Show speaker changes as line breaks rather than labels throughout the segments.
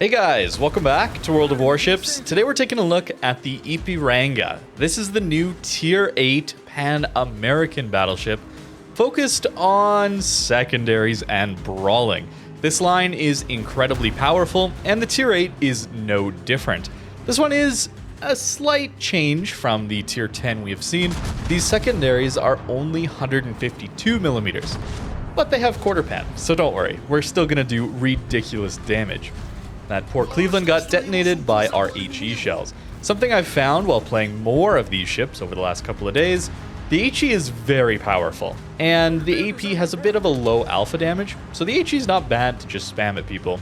Hey guys, welcome back to World of Warships. Today we're taking a look at the Ipiranga. This is the new Tier 8 Pan-American battleship focused on secondaries and brawling. This line is incredibly powerful, and the Tier 8 is no different. This one is a slight change from the Tier 10 we have seen. These secondaries are only 152 millimeters, but they have quarter pan, so don't worry, we're still gonna do ridiculous damage. That Port Cleveland got detonated by our HE shells. Something I've found while playing more of these ships over the last couple of days, the HE is very powerful, and the AP has a bit of a low alpha damage, so the HE is not bad to just spam at people,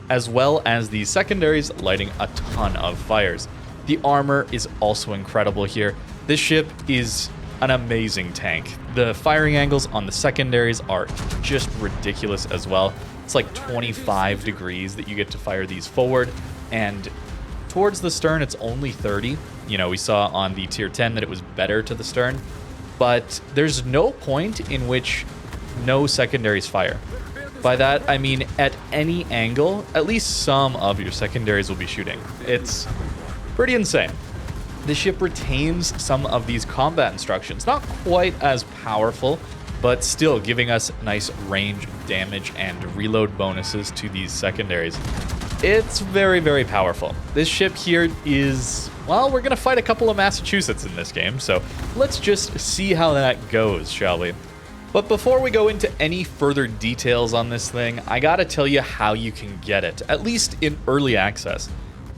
as well as the secondaries lighting a ton of fires. The armor is also incredible here. This ship is an amazing tank. The firing angles on the secondaries are just ridiculous as well. It's like 25 degrees that you get to fire these forward, and towards the stern it's only 30. You know, we saw on the tier 10 that it was better to the stern, but there's no point in which no secondaries fire. By that I mean at any angle, at least some of your secondaries will be shooting. It's pretty insane. The ship retains some of these combat instructions, not quite as powerful, but still giving us nice range damage and reload bonuses to these secondaries. It's very, very powerful. This ship here is, well, we're gonna fight a couple of Massachusetts in this game, so let's just see how that goes, shall we? But before we go into any further details on this thing, I gotta tell you how you can get it, at least in early access.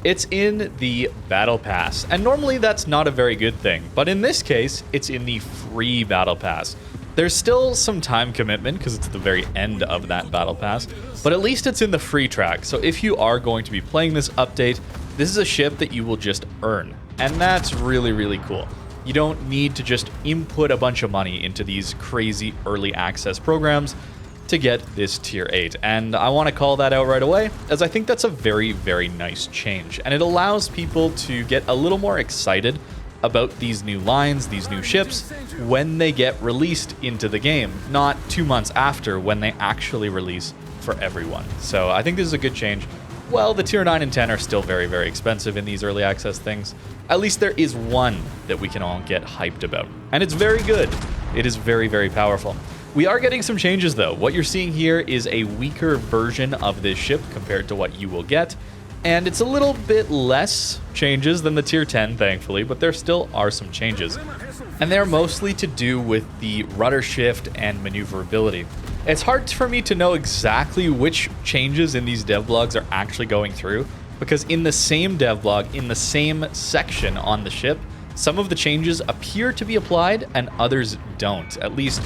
It's in the Battle Pass, and normally that's not a very good thing, but in this case, it's in the free Battle Pass. There's still some time commitment because it's the very end of that Battle Pass, but at least it's in the free track, so if you are going to be playing this update, this is a ship that you will just earn, and that's really, really cool. You don't need to just input a bunch of money into these crazy early access programs to get this tier 8, and I want to call that out right away, as I think that's a very, very nice change, and it allows people to get a little more excited about these new lines, these new ships, when they get released into the game, not 2 months after when they actually release for everyone. So I think this is a good change. Well, the tier 9 and 10 are still very, very expensive in these early access things. At least there is one that we can all get hyped about, and it's very good. It is very, very powerful. We are getting some changes though. What you're seeing here is a weaker version of this ship compared to what you will get, and it's a little bit less changes than the tier 10, thankfully, but there still are some changes. And they're mostly to do with the rudder shift and maneuverability. It's hard for me to know exactly which changes in these devlogs are actually going through, because in the same devlog, in the same section on the ship, some of the changes appear to be applied and others don't, at least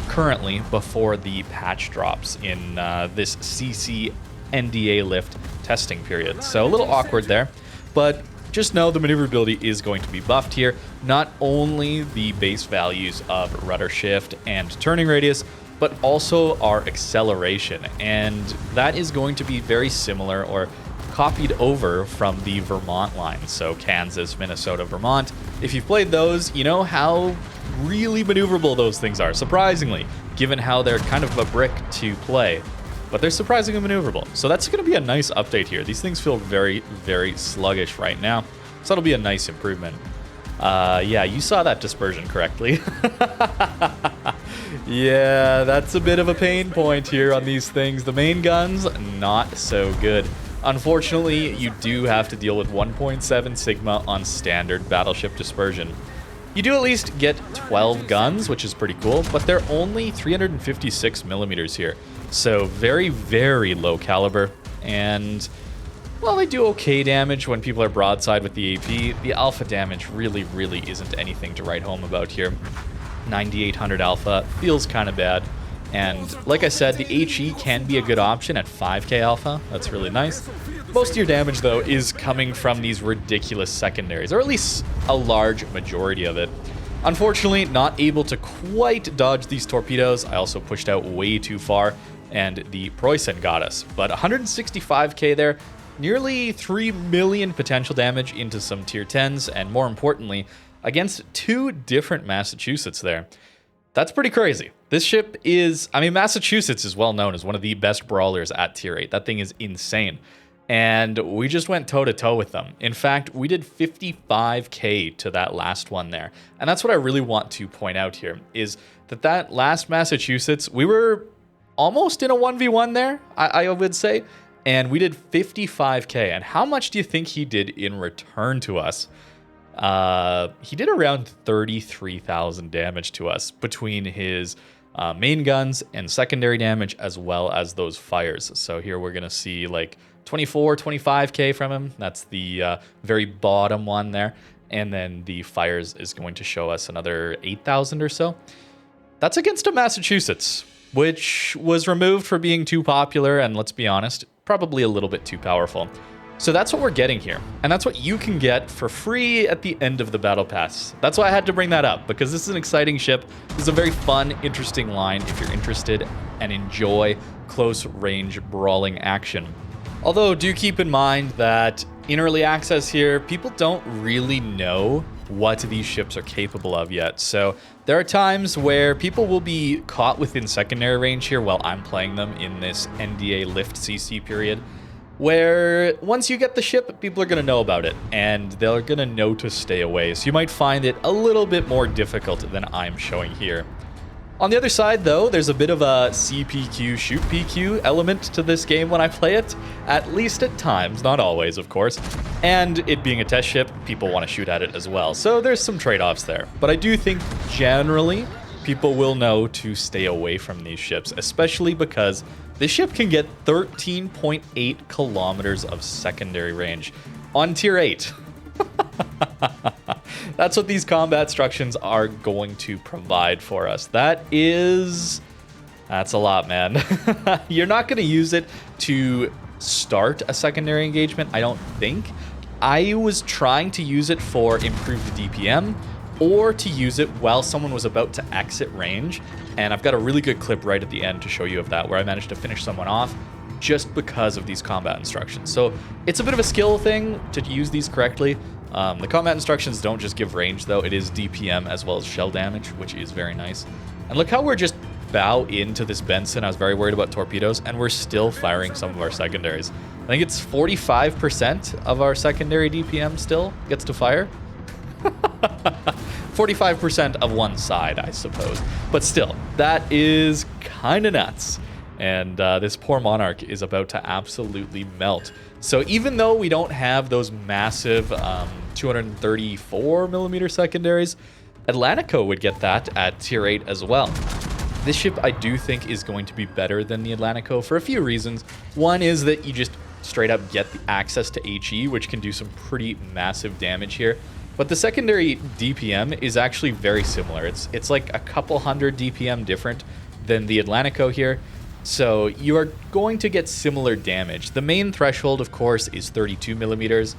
currently before the patch drops in this CC NDA lift testing period. So a little awkward there, but just know the maneuverability is going to be buffed here. Not only the base values of rudder shift and turning radius, but also our acceleration. And that is going to be very similar or copied over from the Vermont line. So Kansas, Minnesota, Vermont. If you've played those, you know how really maneuverable those things are, surprisingly, given how they're kind of a brick to play. But they're surprisingly maneuverable. So that's going to be a nice update here. These things feel very, very sluggish right now. So that'll be a nice improvement. Yeah, you saw that dispersion correctly. Yeah, that's a bit of a pain point here on these things. The main guns, not so good. Unfortunately, you do have to deal with 1.7 Sigma on standard battleship dispersion. You do at least get 12 guns, which is pretty cool, but they're only 356 millimeters here. So very, very low caliber, and well, they do okay damage when people are broadside with the AP. The alpha damage really, really isn't anything to write home about here. 9800 alpha feels kind of bad, and like I said, the HE can be a good option at 5k alpha. That's really nice. Most of your damage, though, is coming from these ridiculous secondaries, or at least a large majority of it. Unfortunately, not able to quite dodge these torpedoes. I also pushed out way too far, and the Preussen got us. But 165k there, nearly 3 million potential damage into some tier 10s, and more importantly, against 2 different Massachusetts there. That's pretty crazy. This ship is, I mean, Massachusetts is well known as one of the best brawlers at tier 8. That thing is insane. and we just went toe-to-toe with them. In fact, we did 55k to that last one there. And that's what I really want to point out here, is that last Massachusetts, we were almost in a 1v1 there, I would say, and we did 55k. And how much do you think he did in return to us? He did around 33,000 damage to us between his main guns and secondary damage, as well as those fires. So here we're going to see like 24, 25k from him. That's the very bottom one there. And then the fires is going to show us another 8,000 or so. That's against a Massachusetts, which was removed for being too popular, and let's be honest, probably a little bit too powerful. So that's what we're getting here, and that's what you can get for free at the end of the Battle Pass. That's why I had to bring that up, because this is an exciting ship. This is a very fun, interesting line if you're interested and enjoy close-range brawling action. Although, do keep in mind that in early access here, people don't really know what these ships are capable of yet. So there are times where people will be caught within secondary range here while I'm playing them in this NDA lift CC period, where once you get the ship, people are going to know about it, and they're going to know to stay away. So you might find it a little bit more difficult than I'm showing here. On the other side, though, there's a bit of a CPQ, shoot PQ element to this game when I play it, at least at times, not always, of course. And it being a test ship, people want to shoot at it as well. So there's some trade-offs there. But I do think, generally, people will know to stay away from these ships, especially because this ship can get 13.8 kilometers of secondary range on tier 8. That's what these combat instructions are going to provide for us. That's a lot, man. You're not going to use it to start a secondary engagement, I don't think. I was trying to use it for improved DPM, or to use it while someone was about to exit range. And I've got a really good clip right at the end to show you of that, where I managed to finish someone off just because of these combat instructions. So it's a bit of a skill thing to use these correctly. The combat instructions don't just give range, though. It is DPM as well as shell damage, which is very nice. And look how we're just bow into this Benson. I was very worried about torpedoes, and we're still firing some of our secondaries. I think it's 45% of our secondary DPM still gets to fire. 45% of one side, I suppose. But still, that is kind of nuts. And this poor Monarch is about to absolutely melt. So even though we don't have those massive 234 millimeter secondaries, Atlantico would get that at tier 8 as well. This ship, I do think, is going to be better than the Atlantico for a few reasons. One is that you just straight up get the access to HE, which can do some pretty massive damage here. But the secondary DPM is actually very similar. It's like a couple hundred DPM different than the Atlantico here. So you are going to get similar damage. The main threshold, of course, is 32 millimeters.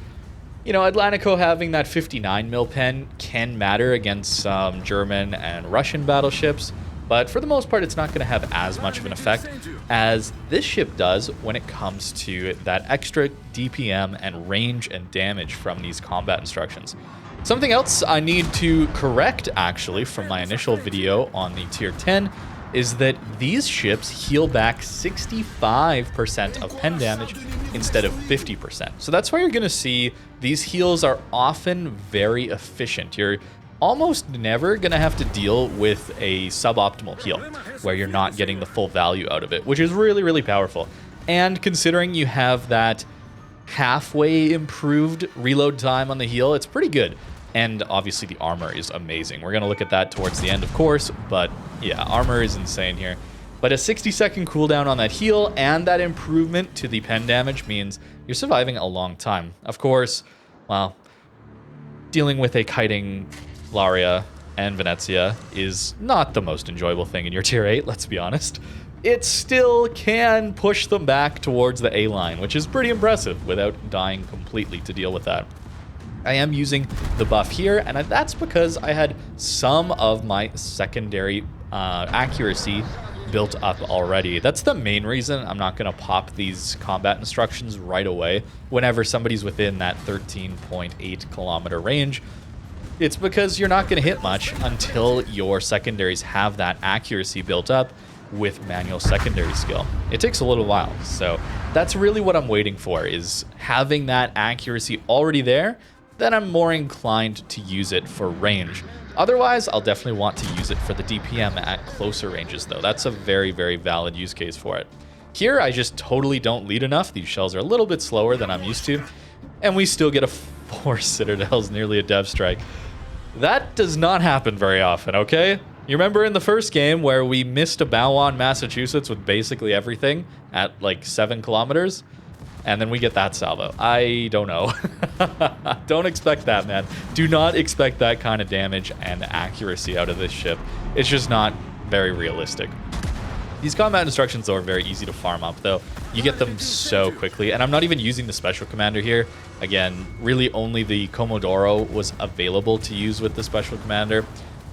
You know, Atlantico having that 59 mil pen can matter against some German and Russian battleships, but for the most part, it's not going to have as much of an effect as this ship does when it comes to that extra DPM and range and damage from these combat instructions. Something else I need to correct, actually, from my initial video on the tier 10 is that these ships heal back 65% of pen damage instead of 50%. So that's why you're going to see these heals are often very efficient. You're almost never going to have to deal with a suboptimal heal where you're not getting the full value out of it, which is really, really powerful. And considering you have that halfway improved reload time on the heal, it's pretty good. And obviously the armor is amazing. We're going to look at that towards the end, of course, but yeah, armor is insane here. But a 60-second cooldown on that heal and that improvement to the pen damage means you're surviving a long time. Of course, well, dealing with a kiting Laria and Venezia is not the most enjoyable thing in your tier 8, let's be honest. It still can push them back towards the A line, which is pretty impressive without dying completely to deal with that. I am using the buff here, and that's because I had some of my secondary accuracy built up already. That's the main reason I'm not going to pop these combat instructions right away whenever somebody's within that 13.8 kilometer range. It's because you're not going to hit much until your secondaries have that accuracy built up, with manual secondary skill. It takes a little while, so that's really what I'm waiting for, is having that accuracy already there. Then I'm more inclined to use it for range. Otherwise, I'll definitely want to use it for the DPM at closer ranges, though. That's a very, very valid use case for it. Here, I just totally don't lead enough. These shells are a little bit slower than I'm used to, and we still get a 4 Citadels, nearly a dev strike. That does not happen very often, okay? You remember in the first game where we missed a bow on Massachusetts with basically everything at like 7 kilometers? And then we get that salvo. I don't know. Don't expect that, man. Do not expect that kind of damage and accuracy out of this ship. It's just not very realistic. These combat instructions, though, are very easy to farm up, though. You get them so quickly. And I'm not even using the special commander here. Again, really only the Comodoro was available to use with the special commander.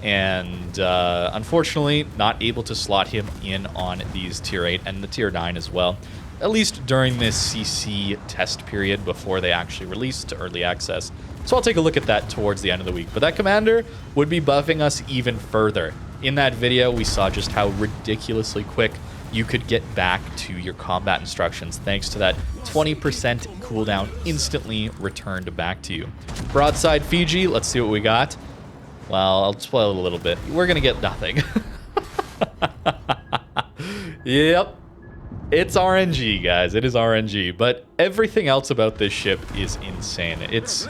And unfortunately, not able to slot him in on these tier 8 and the tier 9 as well. At least during this CC test period before they actually released to early access. So I'll take a look at that towards the end of the week. But that commander would be buffing us even further. In that video, we saw just how ridiculously quick you could get back to your combat instructions thanks to that 20% cooldown instantly returned back to you. Broadside Fiji, let's see what we got. Well, I'll spoil it a little bit. We're going to get nothing. Yep. It's RNG, guys. It is RNG. But everything else about this ship is insane. It's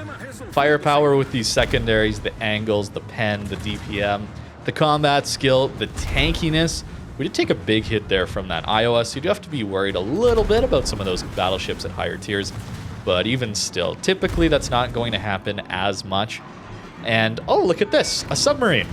firepower with these secondaries, the angles, the pen, the DPM, the combat skill, the tankiness. We did take a big hit there from that Iowa, so you do have to be worried a little bit about some of those battleships at higher tiers. But even still, typically that's not going to happen as much. And, oh, look at this. A submarine.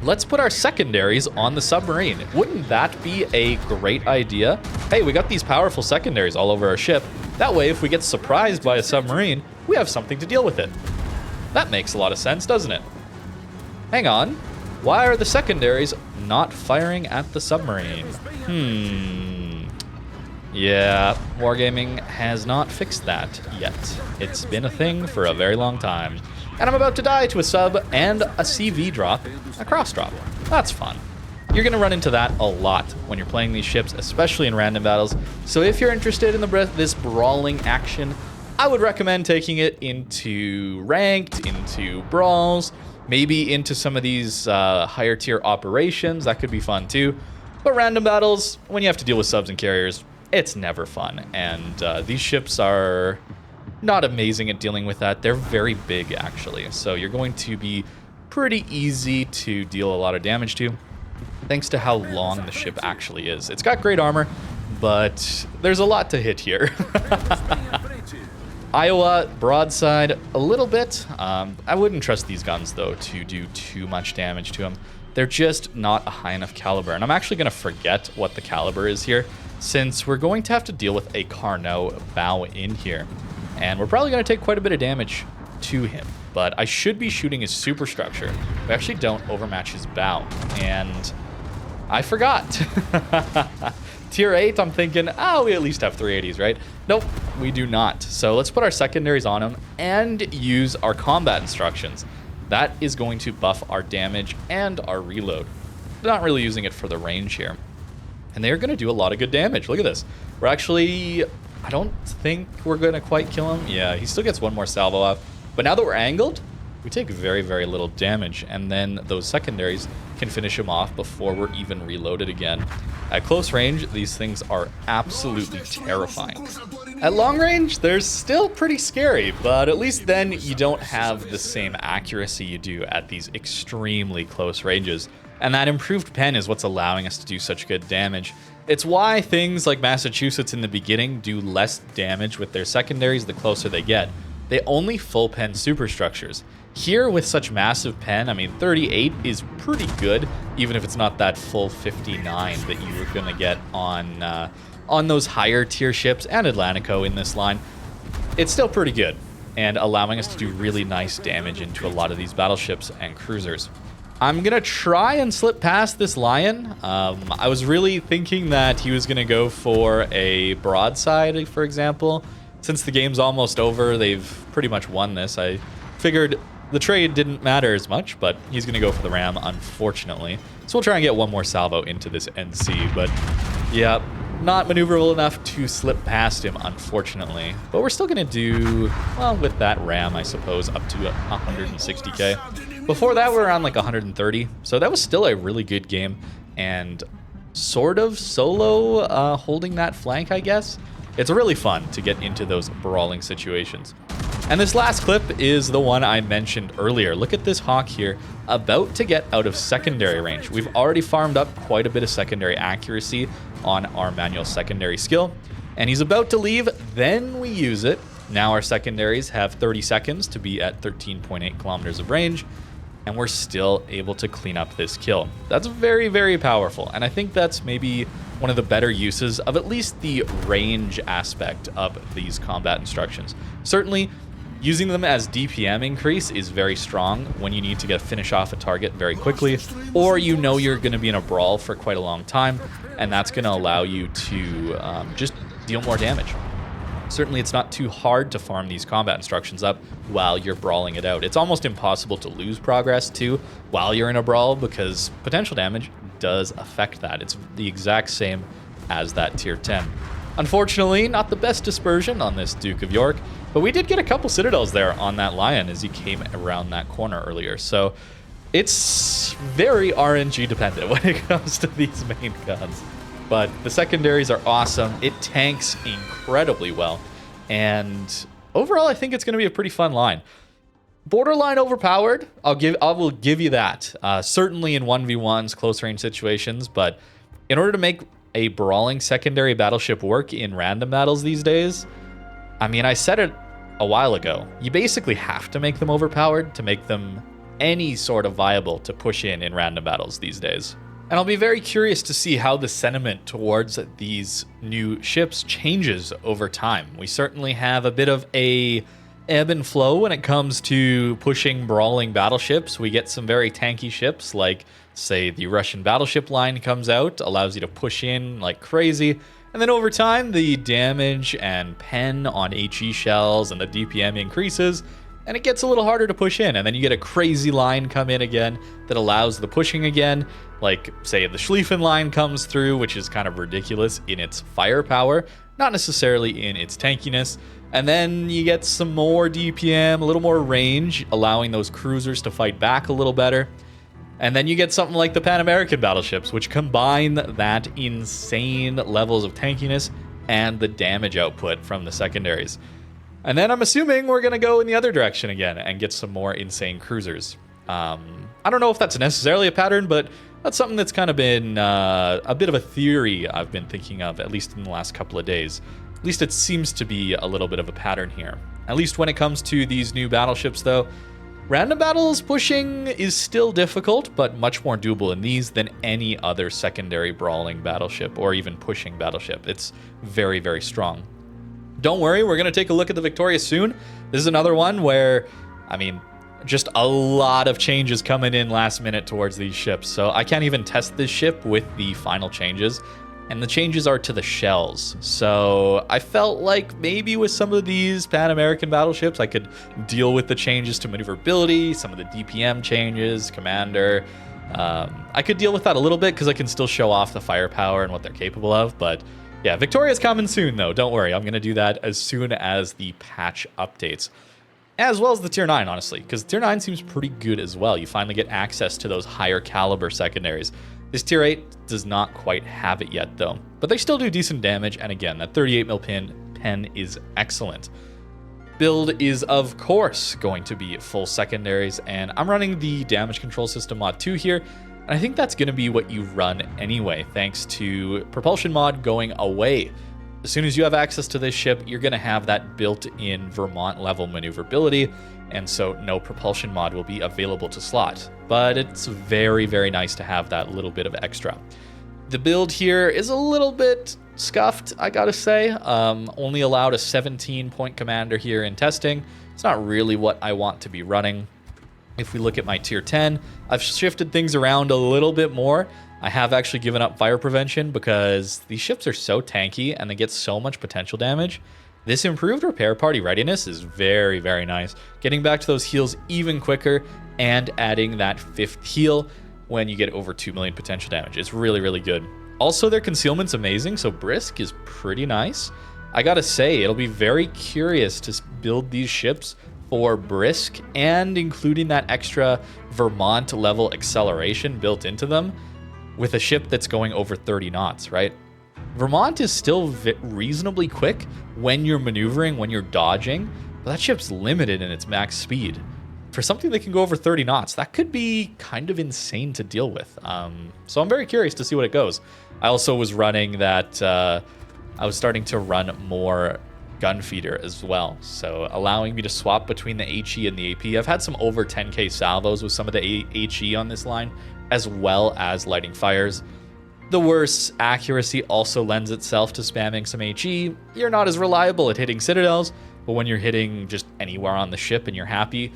Let's put our secondaries on the submarine. Wouldn't that be a great idea? Hey, we got these powerful secondaries all over our ship. That way, if we get surprised by a submarine, we have something to deal with it. That makes a lot of sense, doesn't it? Hang on. Why are the secondaries not firing at the submarine? Yeah, Wargaming has not fixed that yet. It's been a thing for a very long time. And I'm about to die to a sub and a CV drop, a cross drop. That's fun. You're going to run into that a lot when you're playing these ships, especially in random battles. So if you're interested in this brawling action, I would recommend taking it into ranked, into brawls, maybe into some of these higher tier operations. That could be fun too. But random battles, when you have to deal with subs and carriers, it's never fun. And these ships are not amazing at dealing with that. They're very big, actually. So you're going to be pretty easy to deal a lot of damage to, thanks to how long the ship actually is. It's got great armor, but there's a lot to hit here. Iowa, broadside, a little bit. I wouldn't trust these guns, though, to do too much damage to them. They're just not a high enough caliber. And I'm actually going to forget what the caliber is here, since we're going to have to deal with a Carnot bow in here. And we're probably going to take quite a bit of damage to him. But I should be shooting his superstructure. We actually don't overmatch his bow. And I forgot. Tier 8, I'm thinking, oh, we at least have 380s, right? Nope, we do not. So let's put our secondaries on him and use our combat instructions. That is going to buff our damage and our reload. Not really using it for the range here. And they're going to do a lot of good damage. Look at this. We're actually... I don't think we're going to quite kill him. Yeah, he still gets one more salvo off. But now that we're angled, we take very, very little damage. And then those secondaries can finish him off before we're even reloaded again. At close range, these things are absolutely terrifying. At long range, they're still pretty scary, but at least then you don't have the same accuracy you do at these extremely close ranges. And that improved pen is what's allowing us to do such good damage. It's why things like Massachusetts in the beginning do less damage with their secondaries the closer they get. They only full pen superstructures. Here with such massive pen, I mean 38 is pretty good, even if it's not that full 59 that you were gonna get on those higher tier ships and Atlantico in this line. It's still pretty good, and allowing us to do really nice damage into a lot of these battleships and cruisers. I'm going to try and slip past this Lion. I was really thinking that he was going to go for a broadside, for example. Since the game's almost over, they've pretty much won this. I figured The trade didn't matter as much, but he's going to go for the ram, unfortunately. So we'll try and get one more salvo into this NC, but yeah, not maneuverable enough to slip past him, unfortunately. But we're still going to do, well, with that ram, I suppose, up to 160k. Before that, we were around like 130, so that was still a really good game, and sort of solo holding that flank, I guess. It's really fun to get into those brawling situations. And this last clip is the one I mentioned earlier. Look at this Hawk here, about to get out of secondary range. We've already farmed up quite a bit of secondary accuracy on our manual secondary skill, and he's about to leave, then we use it. Now our secondaries have 30 seconds to be at 13.8 kilometers of range, and we're still able to clean up this kill. That's very, very powerful, and I think that's maybe one of the better uses of at least the range aspect of these combat instructions. Certainly, using them as DPM increase is very strong when you need to finish off a target very quickly, or you know you're going to be in a brawl for quite a long time, and that's going to allow you to just deal more damage. Certainly, it's not too hard to farm these combat instructions up while you're brawling it out. It's almost impossible to lose progress, too, while you're in a brawl, because potential damage does affect that. It's the exact same as that tier 10. Unfortunately, not the best dispersion on this Duke of York, but we did get a couple citadels there on that Lion as he came around that corner earlier. So it's very RNG dependent when it comes to these main guns. But the secondaries are awesome. It tanks incredibly well. And overall, I think it's going to be a pretty fun line. Borderline overpowered, I will give you that. Certainly in 1v1s, close range situations, but in order to make a brawling secondary battleship work in random battles these days, I mean, I said it a while ago, you basically have to make them overpowered to make them any sort of viable to push in random battles these days. And I'll be very curious to see how the sentiment towards these new ships changes over time. We certainly have a bit of a ebb and flow when it comes to pushing brawling battleships. We get some very tanky ships like, say, the Russian battleship line comes out, allows you to push in like crazy. And then over time, the damage and pen on HE shells and the DPM increases, and it gets a little harder to push in. And then you get a crazy line come in again that allows the pushing again. Like, say, the Schlieffen line comes through, which is kind of ridiculous in its firepower, not necessarily in its tankiness. And then you get some more DPM, a little more range, allowing those cruisers to fight back a little better. And then you get something like the Pan American battleships, which combine that insane levels of tankiness and the damage output from the secondaries. And then I'm assuming we're going to go in the other direction again and get some more insane cruisers. I don't know if that's necessarily a pattern, but that's something that's kind of been a bit of a theory I've been thinking of, at least in the last couple of days. At least it seems to be a little bit of a pattern here. At least when it comes to these new battleships, though, random battles pushing is still difficult, but much more doable in these than any other secondary brawling battleship or even pushing battleship. It's very, very strong. Don't worry, we're going to take a look at the Victoria soon. This is another one where, I mean, just a lot of changes coming in last minute towards these ships. So I can't even test this ship with the final changes. And the changes are to the shells. So I felt like maybe with some of these Pan American battleships, I could deal with the changes to maneuverability, some of the DPM changes, commander. I could deal with that a little bit because I can still show off the firepower and what they're capable of. But yeah, Victoria's coming soon, though. Don't worry. I'm going to do that as soon as the patch updates. As well as the Tier 9, honestly, because Tier 9 seems pretty good as well. You finally get access to those higher caliber secondaries. This Tier 8 does not quite have it yet, though. But they still do decent damage, and again, that 38mm pen is excellent. Build is, of course, going to be full secondaries, and I'm running the Damage Control System Mod 2 here, and I think that's going to be what you run anyway, thanks to Propulsion Mod going away. As soon as you have access to this ship, you're going to have that built-in Vermont-level maneuverability, and so no propulsion mod will be available to slot. But it's very, very nice to have that little bit of extra. The build here is a little bit scuffed, I gotta say. Only allowed a 17-point commander here in testing. It's not really what I want to be running. If we look at my Tier 10, I've shifted things around a little bit more. I have actually given up fire prevention because these ships are so tanky and they get so much potential damage This improved repair party readiness is very, very nice. Getting back to those heals even quicker and adding that 5th heal when you get over 2 million potential damage. It's really, really good. Also, their concealment's amazing, so Brisk is pretty nice. I gotta say, it'll be very curious to build these ships for Brisk and including that extra Vermont level acceleration built into them with a ship that's going over 30 knots, right? Vermont is still reasonably quick when you're maneuvering, when you're dodging, but that ship's limited in its max speed. For something that can go over 30 knots, that could be kind of insane to deal with. So I'm very curious to see what it goes. I also was running that, I was starting to run more gun feeder as well, so allowing me to swap between the HE and the AP. I've had some over 10k salvos with some of the HE on this line, as well as lighting fires. The worse accuracy also lends itself to spamming some HE. You're not as reliable at hitting citadels, but when you're hitting just anywhere on the ship and you're happy,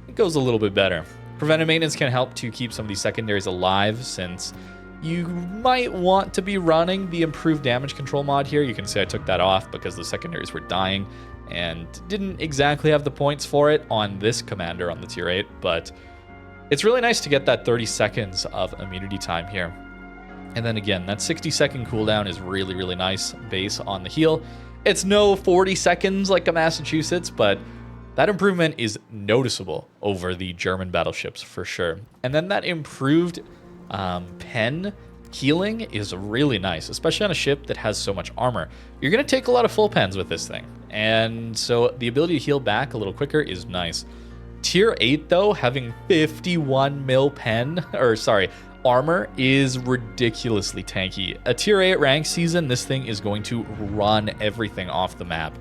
it goes a little bit better. Preventive maintenance can help to keep some of these secondaries alive, since you might want to be running the improved damage control mod here. You can say I took that off because the secondaries were dying and didn't exactly have the points for it on this commander on the tier 8, but it's really nice to get that 30 seconds of immunity time here. And then again, that 60-second cooldown is really, really nice base on the heal. It's no 40 seconds like a Massachusetts, but that improvement is noticeable over the German battleships for sure. And then that improved pen healing is really nice, especially on a ship that has so much armor. You're going to take a lot of full pens with this thing. And so the ability to heal back a little quicker is nice. Tier 8 though, having 51 mil pen, or sorry, armor is ridiculously tanky. A tier 8 rank season, this thing is going to run everything off the map.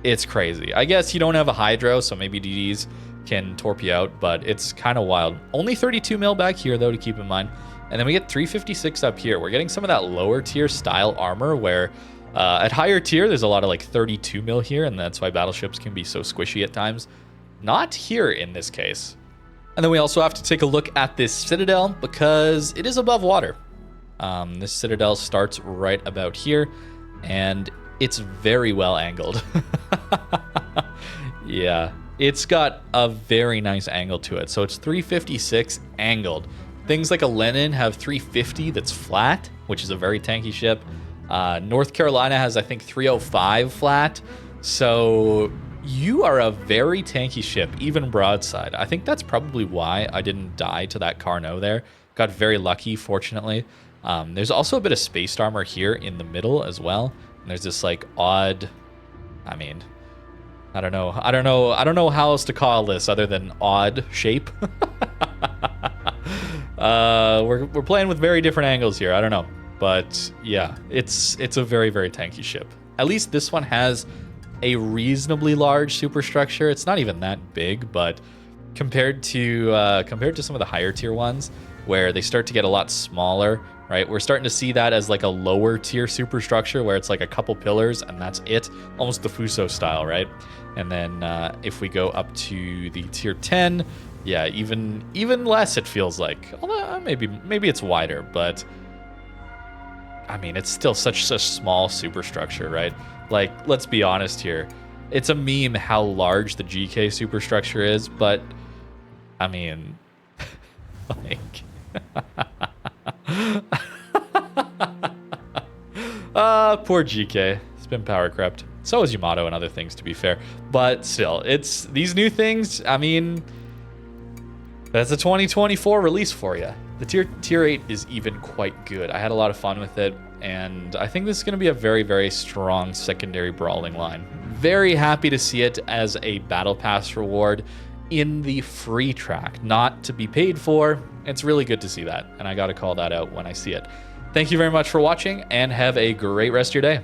It's crazy. I guess you don't have a hydro, so maybe DDs can torp you out, but it's kind of wild. Only 32 mil back here though, to keep in mind. And then we get 356 up here. We're getting some of that lower tier style armor where at higher tier, there's a lot of like 32 mil here, and that's why battleships can be so squishy at times. Not here in this case. And then we also have to take a look at this citadel because it is above water. This citadel starts right about here, and it's very well angled. Yeah, it's got a very nice angle to it. So it's 356 angled. Things like a Lenin have 350 that's flat, which is a very tanky ship. North Carolina has, I think, 305 flat. So you are a very tanky ship, even broadside. I think that's probably why I didn't die to that Carnot there. Got very lucky, fortunately. There's also a bit of spaced armor here in the middle as well. And there's this like odd, I mean, I don't know how else to call this other than odd shape. We're playing with very different angles here. I don't know, but yeah, it's a very, very tanky ship. At least this one has a reasonably large superstructure. It's not even that big, but compared to some of the higher tier ones where they start to get a lot smaller, right? We're starting to see that as like a lower tier superstructure where it's like a couple pillars and that's it, almost the Fuso style, right? And then if we go up to the tier 10, yeah, even less it feels like. Although maybe it's wider, but I mean, it's still such a small superstructure, right? Like, let's be honest here. It's a meme how large the GK superstructure is, but I mean, like, poor GK. It's been power crept. So is Yamato and other things, to be fair. But still, it's these new things. I mean, that's a 2024 release for you. The tier 8 is even quite good. I had a lot of fun with it, and I think this is going to be a very, very strong secondary brawling line. Very happy to see it as a battle pass reward in the free track, not to be paid for. It's really good to see that, and I got to call that out when I see it. Thank you very much for watching, and have a great rest of your day.